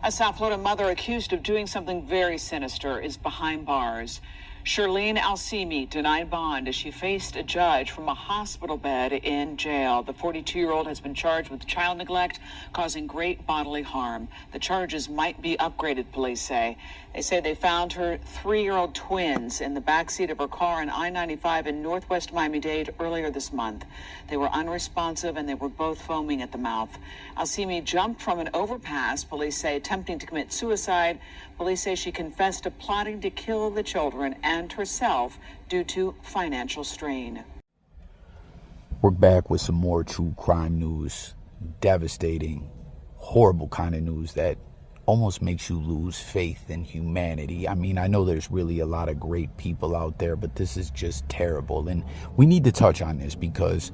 A South Florida mother accused of doing something very sinister is behind bars. Shirlene Alsimi denied bond as she faced a judge from a hospital bed in jail. The 42-year-old has been charged with child neglect, causing great bodily harm. The charges might be upgraded, police say. They say they found her 3-year-old twins in the backseat of her car on I-95 in northwest Miami-Dade earlier this month. They were unresponsive and they were both foaming at the mouth. Alsimi jumped from an overpass, police say, attempting to commit suicide. Police say she confessed to plotting to kill the children and herself due to financial strain. We're back with some more true crime news. Devastating, horrible kind of news that almost makes you lose faith in humanity. I mean, I know there's really a lot of great people out there, but this is just terrible. And we need to touch on this because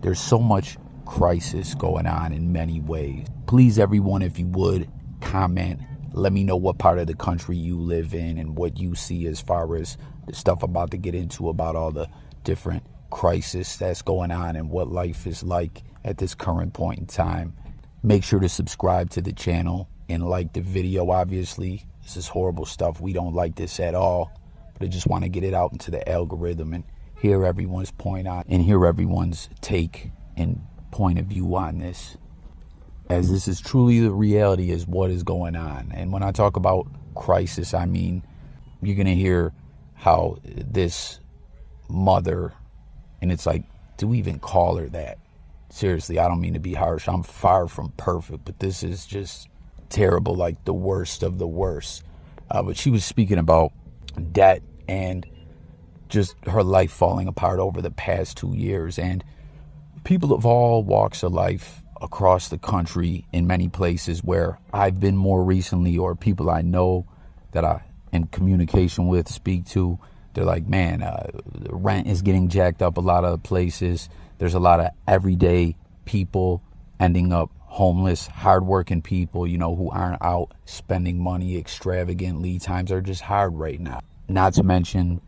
there's so much crisis going on in many ways. Please, everyone, if you would, comment. Let me know what part of the country you live in and what you see as far as the stuff I'm about to get into about all the different crisis that's going on and what life is like at this current point in time. Make sure to subscribe to the channel and like the video. Obviously, this is horrible stuff. We don't like this at all, but I just want to get it out into the algorithm and hear everyone's point on and hear everyone's take and point of view on this, as this is truly the reality is what is going on. And when I talk about crisis, I mean, you're going to hear how this mother, and it's like, do we even call her that? Seriously, I don't mean to be harsh. I'm far from perfect, but this is just terrible, like the worst of the worst. But she was speaking about debt and just her life falling apart over the past 2 years. And people of all walks of life across the country in many places where I've been more recently, or people I know that I in communication with, speak to, they're like, man, rent is getting jacked up a lot of places. There's a lot of everyday people ending up homeless, hardworking people, you know, who aren't out spending money extravagantly. Times are just hard right now. Not to mention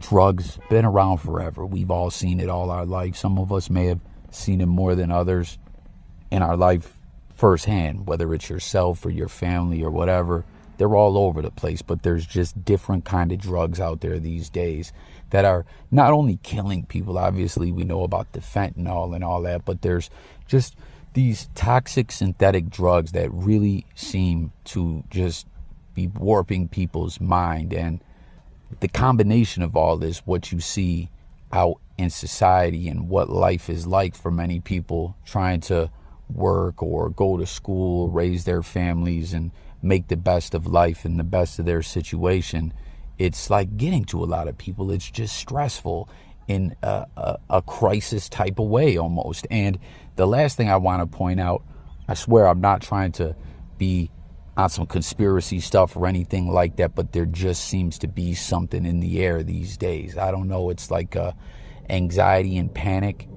drugs, been around forever. We've all seen it all our life. Some of us may have seen it more than others in our life firsthand, whether it's yourself or your family or whatever. They're all over the place, but there's just different kind of drugs out there these days that are not only killing people. Obviously, we know about the fentanyl and all that, but there's just these toxic synthetic drugs that really seem to just be warping people's mind. And the combination of all this, what you see out in society and what life is like for many people trying to work or go to school, raise their families and make the best of life and the best of their situation, it's like getting to a lot of people. It's just stressful in a crisis type of way almost. And the last thing I want to point out, I swear I'm not trying to be on some conspiracy stuff or anything like that, but there just seems to be something in the air these days. I don't know, it's like anxiety and panic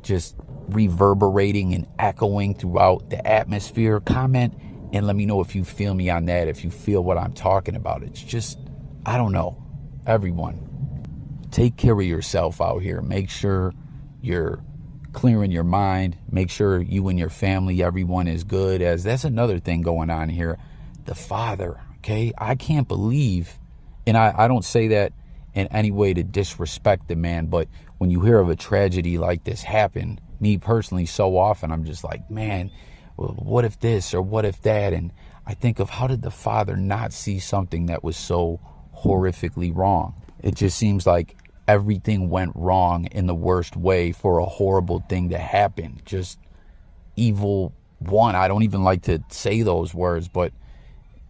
just reverberating and echoing throughout the atmosphere. Comment and let me know if you feel me on that, if you feel what I'm talking about. It's just, I don't know. Everyone, take care of yourself out here. Make sure you're clearing your mind. Make sure you and your family, everyone is good, as that's another thing going on here. The father, okay? I can't believe, and I don't say that in any way to disrespect the man, but when you hear of a tragedy like this happen, me personally, so often I'm just like, man, what if this or what if that? And I think of, how did the father not see something that was so horrifically wrong? It just seems like everything went wrong in the worst way for a horrible thing to happen. Just evil one. I don't even like to say those words, but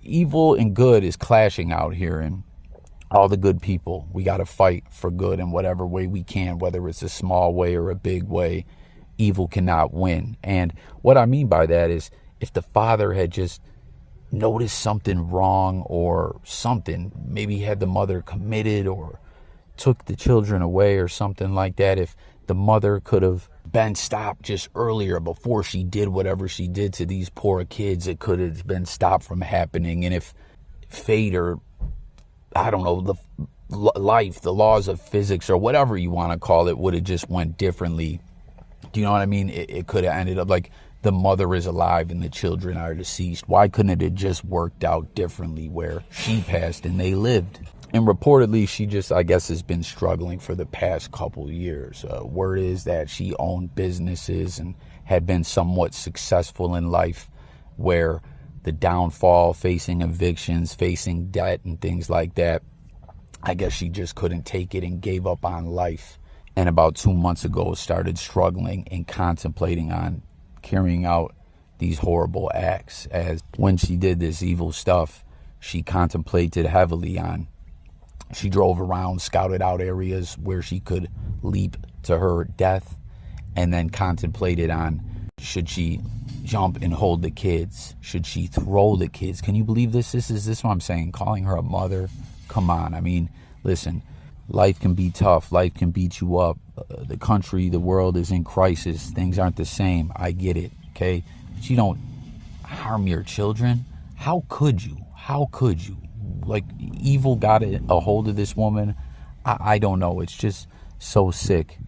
evil and good is clashing out here. And all the good people, we got to fight for good in whatever way we can, whether it's a small way or a big way. Evil cannot win. And what I mean by that is, if the father had just noticed something wrong or something, maybe had the mother committed or took the children away or something like that, if the mother could have been stopped just earlier before she did whatever she did to these poor kids, it could have been stopped from happening. And if fate, or I don't know, the life, the laws of physics or whatever you want to call it, would have just went differently, do you know what I mean? It could have ended up like the mother is alive and the children are deceased? Why couldn't it have just worked out differently where she passed and they lived? And reportedly, she just, I guess, has been struggling for the past couple years. Word is that she owned businesses and had been somewhat successful in life, where the downfall, facing evictions, facing debt and things like that, I guess she just couldn't take it and gave up on life. And about 2 months ago, started struggling and contemplating on carrying out these horrible acts. As when she did this evil stuff, she contemplated heavily on, she drove around, scouted out areas where she could leap to her death, and then contemplated on, should she jump and hold the kids? Should she throw the kids? Can you believe this? This is what I'm saying, calling her a mother. Come on. I mean, listen, life can be tough. Life can beat you up. The country, the world is in crisis. Things aren't the same. I get it, okay? But you don't harm your children. How could you? How could you? Like, evil got a hold of this woman. I don't know. It's just so sick.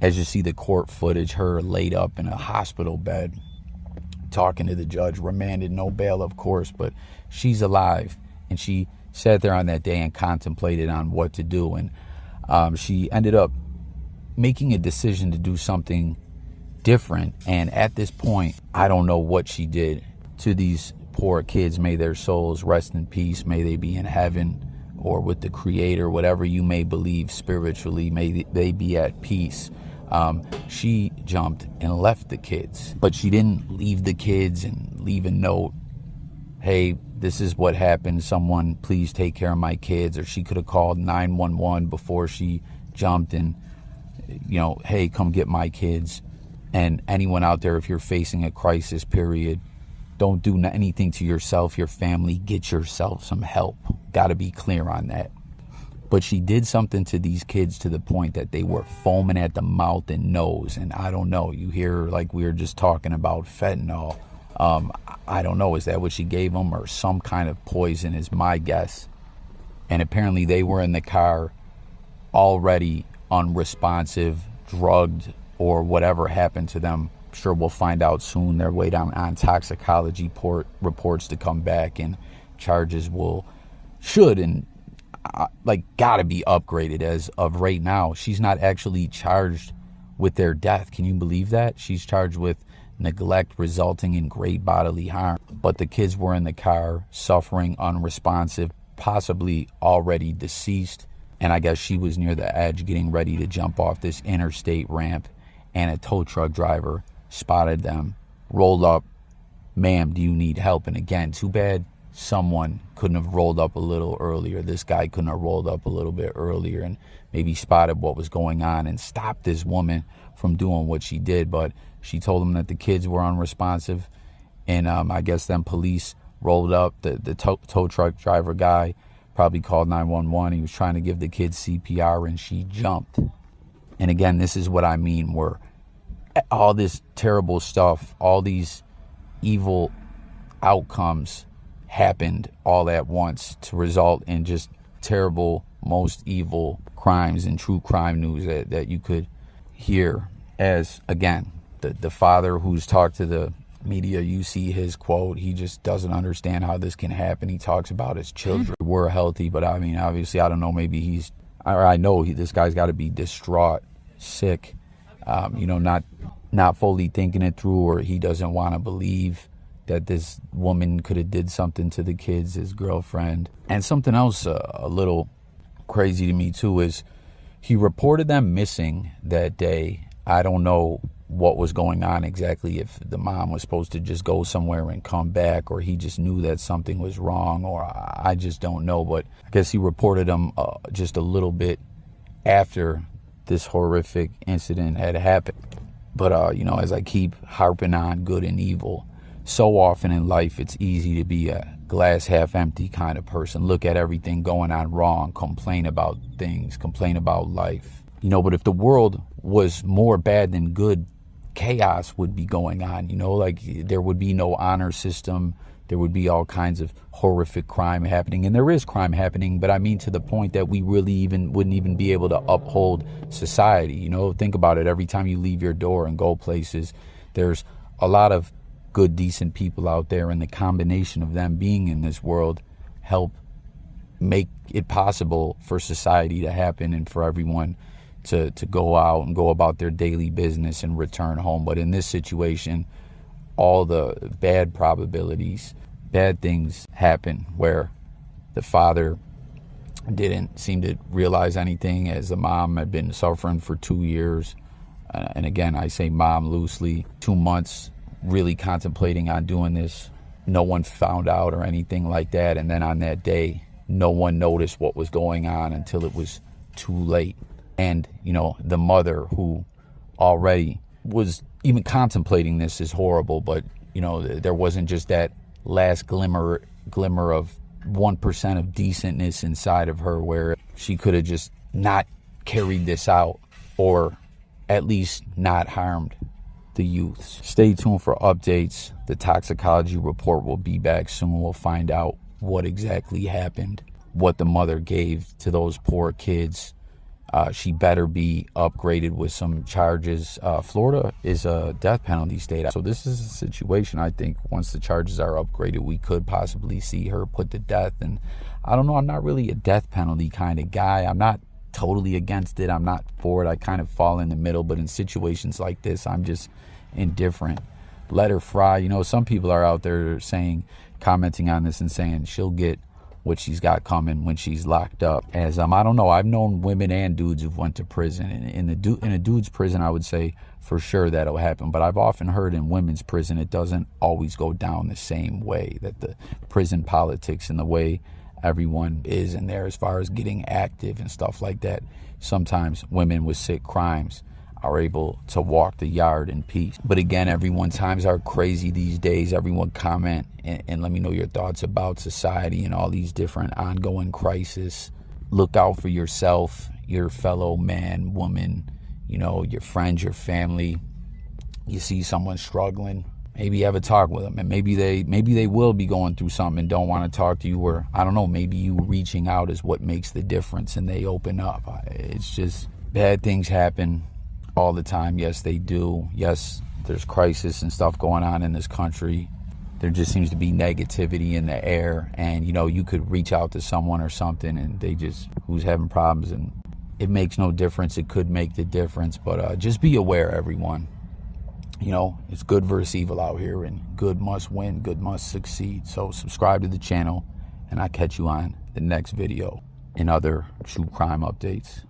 As you see the court footage, her laid up in a hospital bed, talking to the judge, remanded, no bail, of course, but she's alive. And she sat there on that day and contemplated on what to do. And she ended up making a decision to do something different. And at this point, I don't know what she did to these poor kids. May their souls rest in peace. May they be in heaven or with the Creator, whatever you may believe spiritually. May they be at peace. She jumped and left the kids, but she didn't leave the kids and leave a note, hey, this is what happened, someone please take care of my kids. Or she could have called 911 before she jumped and, you know, hey, come get my kids. And anyone out there, if you're facing a crisis period, don't do anything to yourself, your family. Get yourself some help. Got to be clear on that. But she did something to these kids to the point that they were foaming at the mouth and nose. And I don't know, you hear, like we were just talking about fentanyl. I don't know, is that what she gave them, or some kind of poison is my guess. And apparently they were in the car already unresponsive, drugged, or whatever happened to them. I'm sure we'll find out soon. They're waiting on toxicology reports to come back, and charges should and gotta be upgraded. As of right now, she's not actually charged with their death. Can you believe that? She's charged with neglect resulting in great bodily harm. But the kids were in the car, suffering, unresponsive, possibly already deceased. And I guess she was near the edge, getting ready to jump off this interstate ramp, and a tow truck driver spotted them, rolled up, ma'am, do you need help? And again, too bad someone couldn't have rolled up a little earlier. This guy couldn't have rolled up a little bit earlier and maybe spotted what was going on and stopped this woman from doing what she did. But she told him that the kids were unresponsive, and I guess then police rolled up. The tow truck driver guy probably called 911. He was trying to give the kids CPR, and she jumped. And again, this is what I mean, where all this terrible stuff, all these evil outcomes happened all at once to result in just terrible, most evil crimes and true crime news that you could hear. As again, the father who's talked to the media, you see his quote, he just doesn't understand how this can happen. He talks about his children were healthy, but I mean, obviously, I don't know, maybe I know this guy's got to be distraught, sick, not fully thinking it through, or he doesn't want to believe that this woman could have did something to the kids, his girlfriend. And something else a little crazy to me too is he reported them missing that day. I don't know what was going on exactly, if the mom was supposed to just go somewhere and come back, or he just knew that something was wrong, or I just don't know. But I guess he reported them just a little bit after this horrific incident had happened. But as I keep harping on good and evil, so often in life, it's easy to be a glass half empty kind of person. Look at everything going on wrong, complain about things, complain about life. But if the world was more bad than good, chaos would be going on, there would be no honor system. There would be all kinds of horrific crime happening. And there is crime happening, but I mean to the point that we really wouldn't even be able to uphold society. Think about it. Every time you leave your door and go places, there's a lot of good, decent people out there, and the combination of them being in this world help make it possible for society to happen and for everyone to go out and go about their daily business and return home. But in this situation, all the bad probabilities, bad things happen where the father didn't seem to realize anything, as the mom had been suffering for 2 years. And again, I say mom loosely, 2 months really contemplating on doing this. No one found out or anything like that. And then on that day, no one noticed what was going on until it was too late. And, you know, the mother who already was even contemplating this is horrible, but, you know, there wasn't just that last glimmer of 1% of decentness inside of her where she could have just not carried this out, or at least not harmed the youths. Stay tuned for updates. The toxicology report will be back soon. We'll find out what exactly happened, what the mother gave to those poor kids. She better be upgraded with some charges. Florida is a death penalty state. So this is a situation, I think, once the charges are upgraded, we could possibly see her put to death. And I don't know, I'm not really a death penalty kind of guy. I'm not totally against it. I'm not for it. I kind of fall in the middle. But in situations like this, I'm just indifferent. Let her fry. You know, some people are out there saying, commenting on this and saying she'll get what she's got coming when she's locked up. As I don't know, I've known women and dudes who've went to prison. In a dude's prison, I would say for sure that'll happen. But I've often heard in women's prison, it doesn't always go down the same way. That the prison politics and the way everyone is in there as far as getting active and stuff like that, sometimes women with sick crimes are able to walk the yard in peace. But again, everyone's times are crazy these days. Everyone comment and let me know your thoughts about society and all these different ongoing crises. Look out for yourself, your fellow man, woman, you know, your friends, your family. You see someone struggling, maybe have a talk with them, and maybe they will be going through something and don't want to talk to you, or I don't know, maybe you reaching out is what makes the difference and they open up. It's just bad things happen all the time. Yes, they do. Yes, there's crisis and stuff going on in this country. There just seems to be negativity in the air, and you know, you could reach out to someone or something and they just, who's having problems, and it makes no difference. It could make the difference, but just be aware, everyone. You know, it's good versus evil out here, and good must win, good must succeed. So subscribe to the channel, and I'll catch you on the next video and other true crime updates.